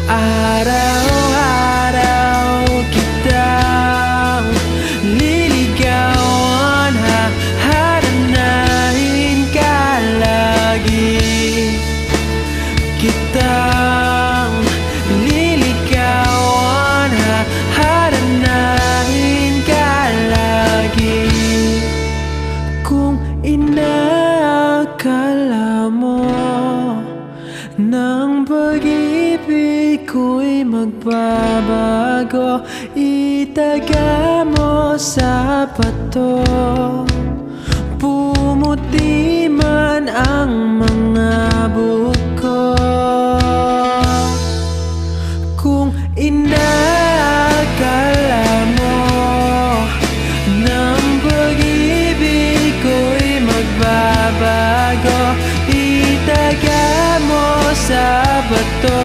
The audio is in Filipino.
Araw-araw kitang liligawan, haharanahin ka lagi. Kitang liligawan, haharanahin ka lagi. Kung inaakala mo nang pag-ibig ko'y magbabago, itaga mo sa bato. Pumuti man ang mga buko. Kung inaakala mo nang pag-ibig ko'y magbabago, itaga mo sa bato.